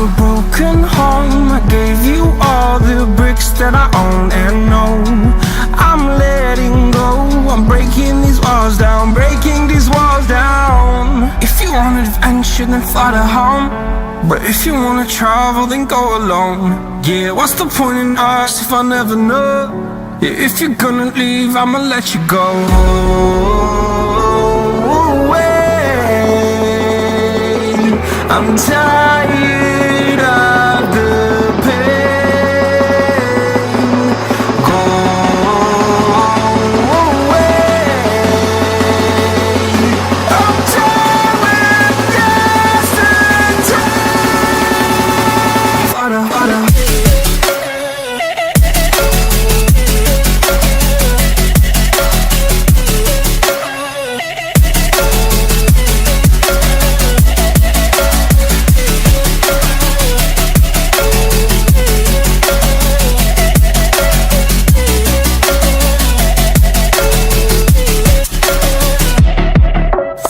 a broken home. I gave you all the bricks that I own and know. I'm letting go. I'm breaking these walls down, breaking these walls down. If you want adventure, then fly to home. But if you wanna travel, then go alone. Yeah, what's the point in us if I never know? Yeah, if you're gonna leave, I'ma let you go. I'm tired of the pain. Go away. I'm tired with yesterday. Harder, harder.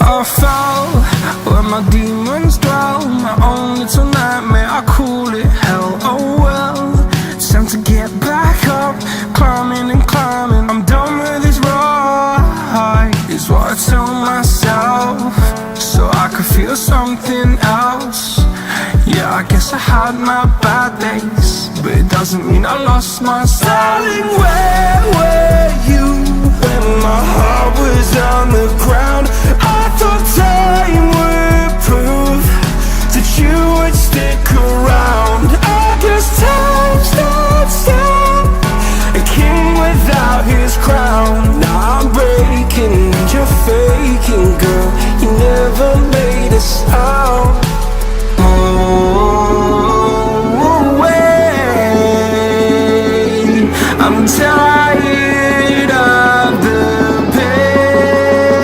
I fell where my demons dwell. My own little nightmare, I call it hell. Oh well, it's time to get back up. Climbing and climbing, I'm done with this ride, is what I tell myself, so I could feel something else. Yeah, I guess I had my bad days, but it doesn't mean I lost my style. Darling, where were you when my heart was on the ground? I thought time would prove that you would stick around. I guess time stood still, a king without his crown. Now I'm breaking and you're faking, girl. You never made a sound. Oh, wait, I'm tired of the pain.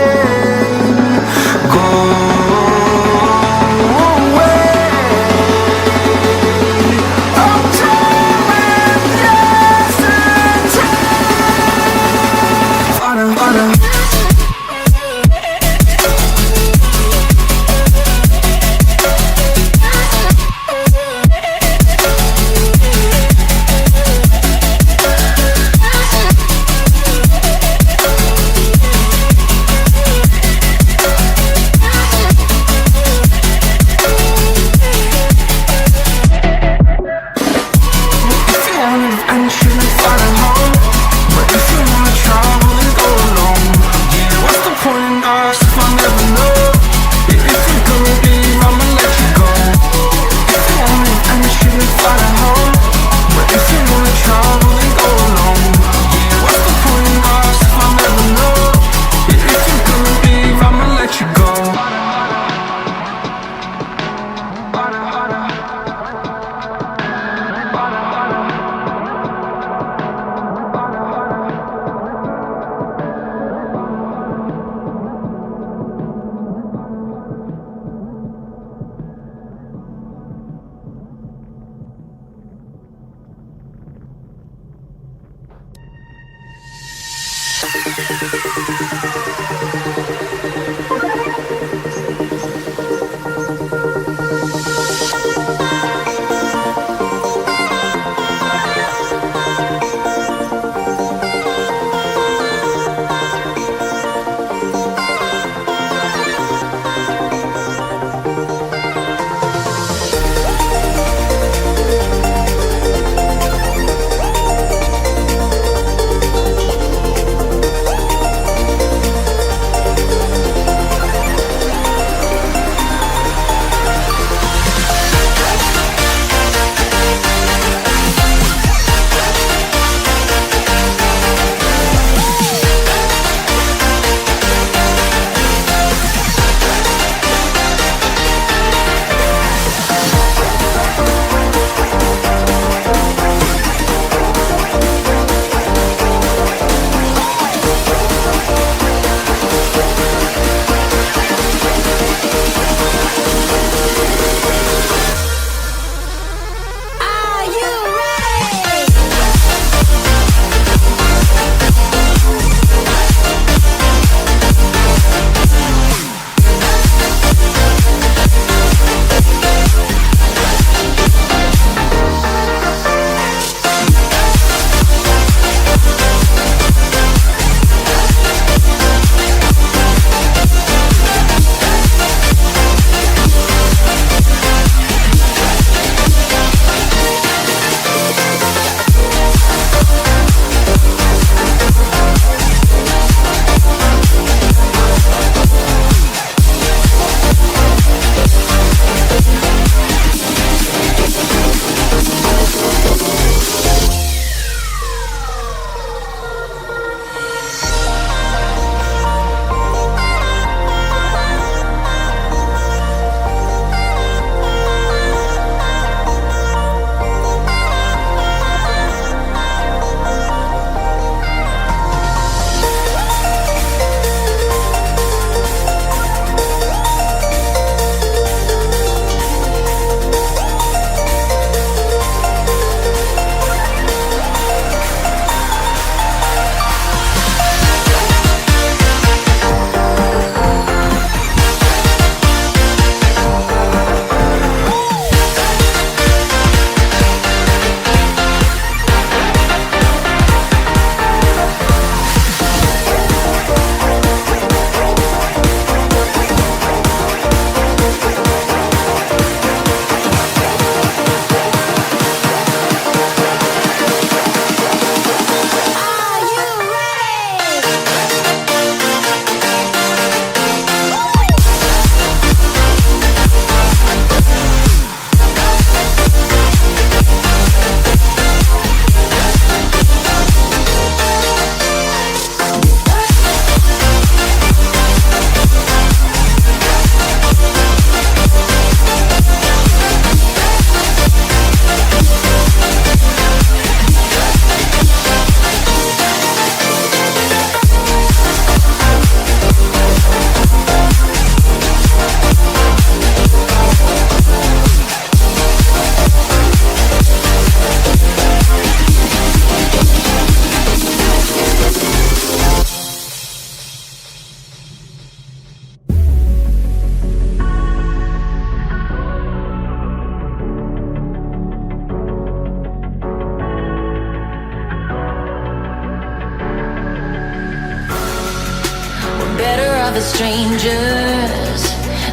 of a strangers.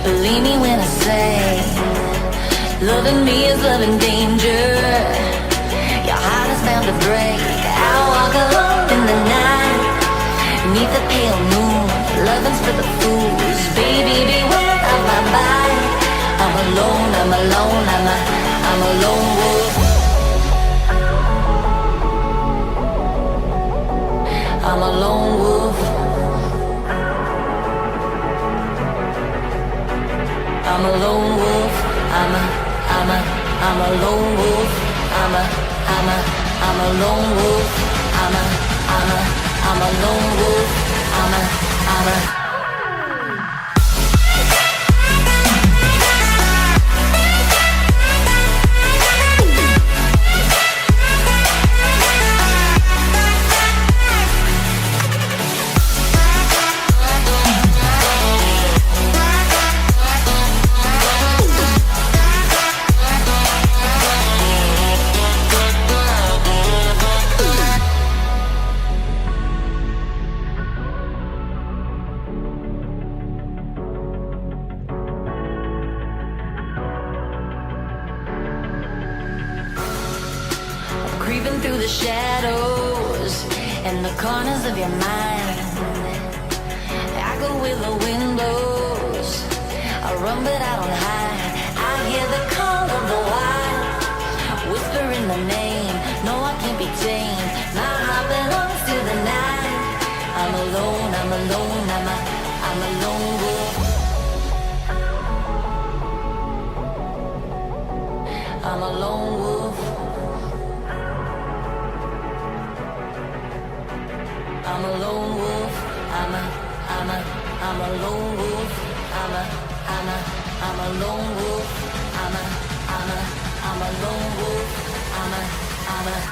Believe me when I say, loving me is loving danger. Your heart is bound to break. I walk alone in the night, neath the pale moon. Loving's for the fools. Baby, beware of my mind. I'm alone, I'm alone, I'm a lone wolf. I'm a lone wolf. I'm a lone wolf. I'm a lone wolf. I'm a lone wolf. I'm a lone wolf. I'm a creeping through the shadows and the corners of your mind. I go with the windows. I run but I don't hide. I hear the call of the wild, whispering the name. No, I can't be tamed. My heart belongs to the night. I'm alone, I'm alone, I'm a lone wolf. I'm a lone wolf. I'm a lone wolf. I'm a lone wolf. I'm a lone wolf. I'm a lone wolf. I'm a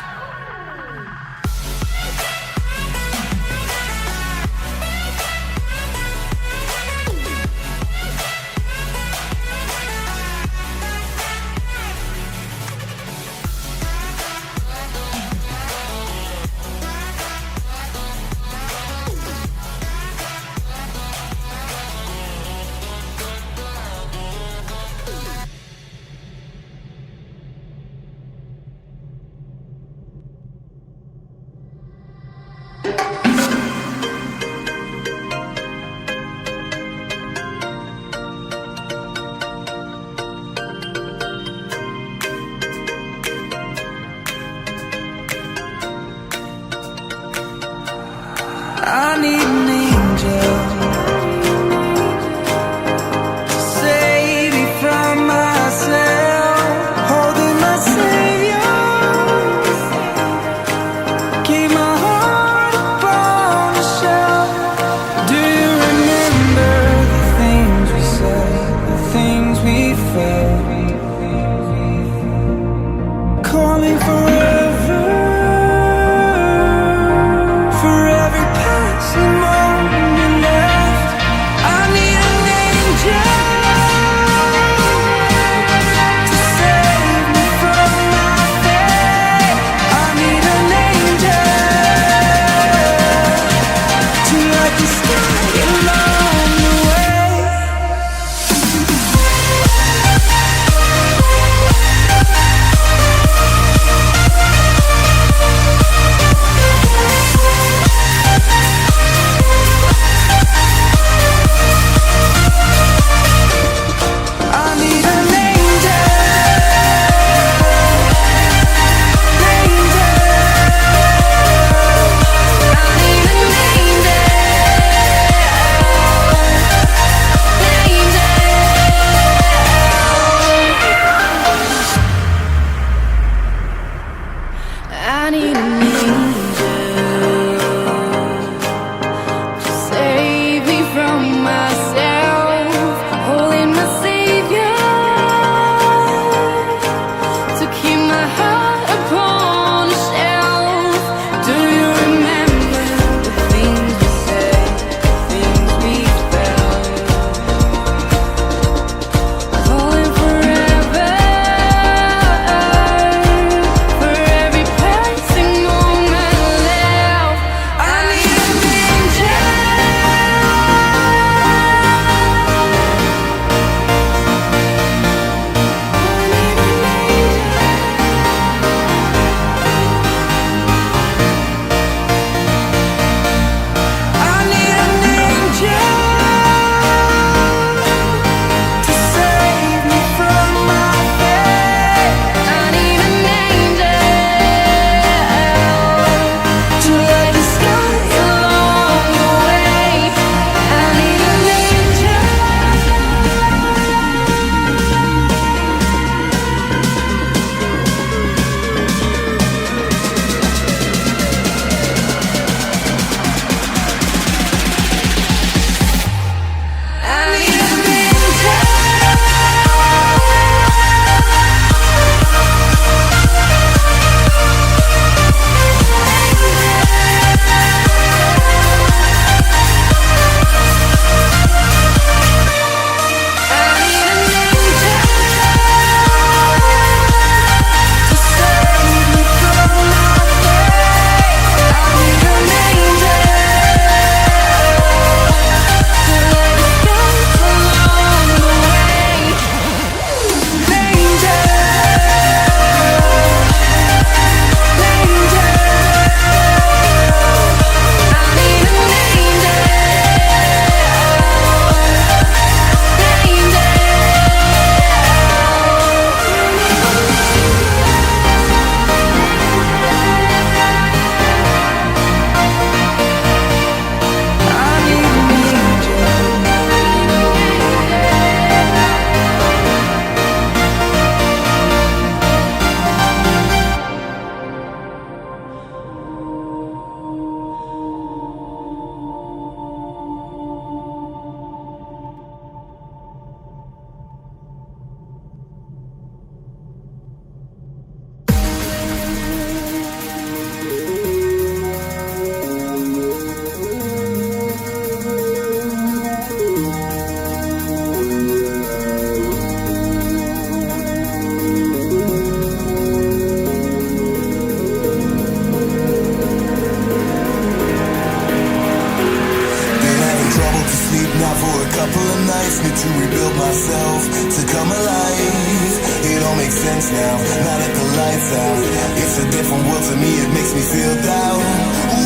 couple of nights, need to rebuild myself, to come alive. It all makes sense now that the lights out. It's a different world to me, it makes me feel down.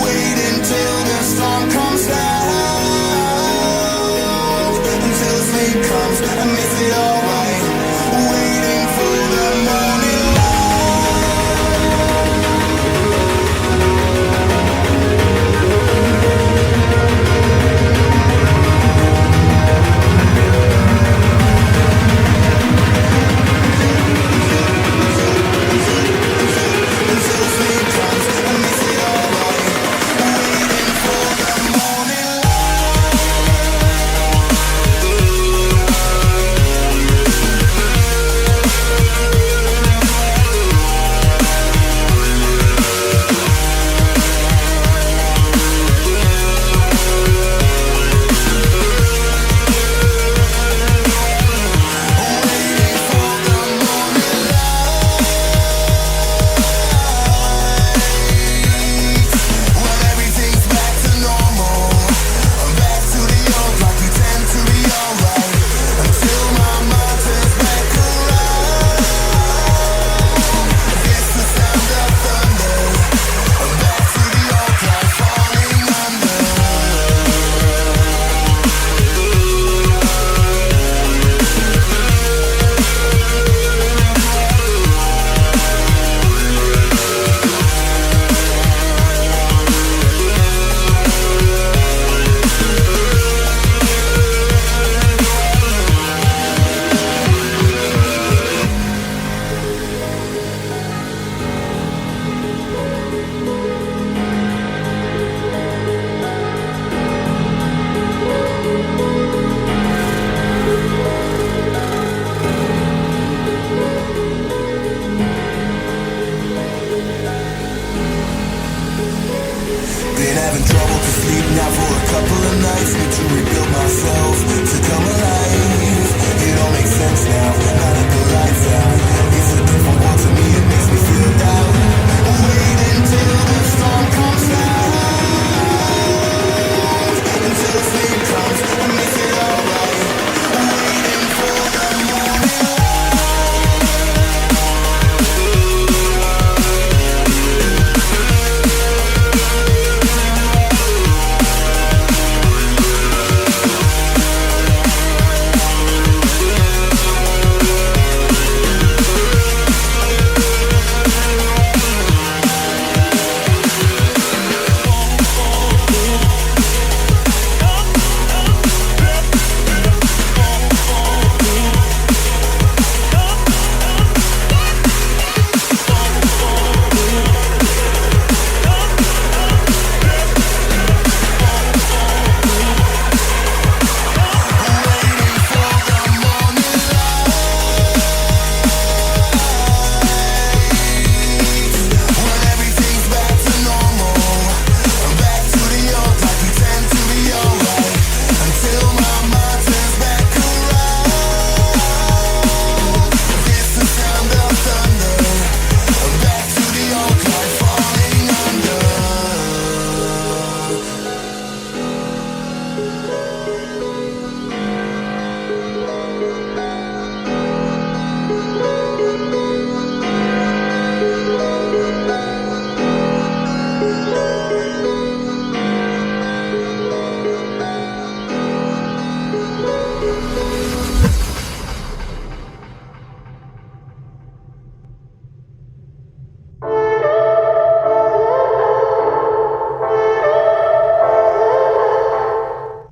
Wait until the storm comes down, until the sleep comes.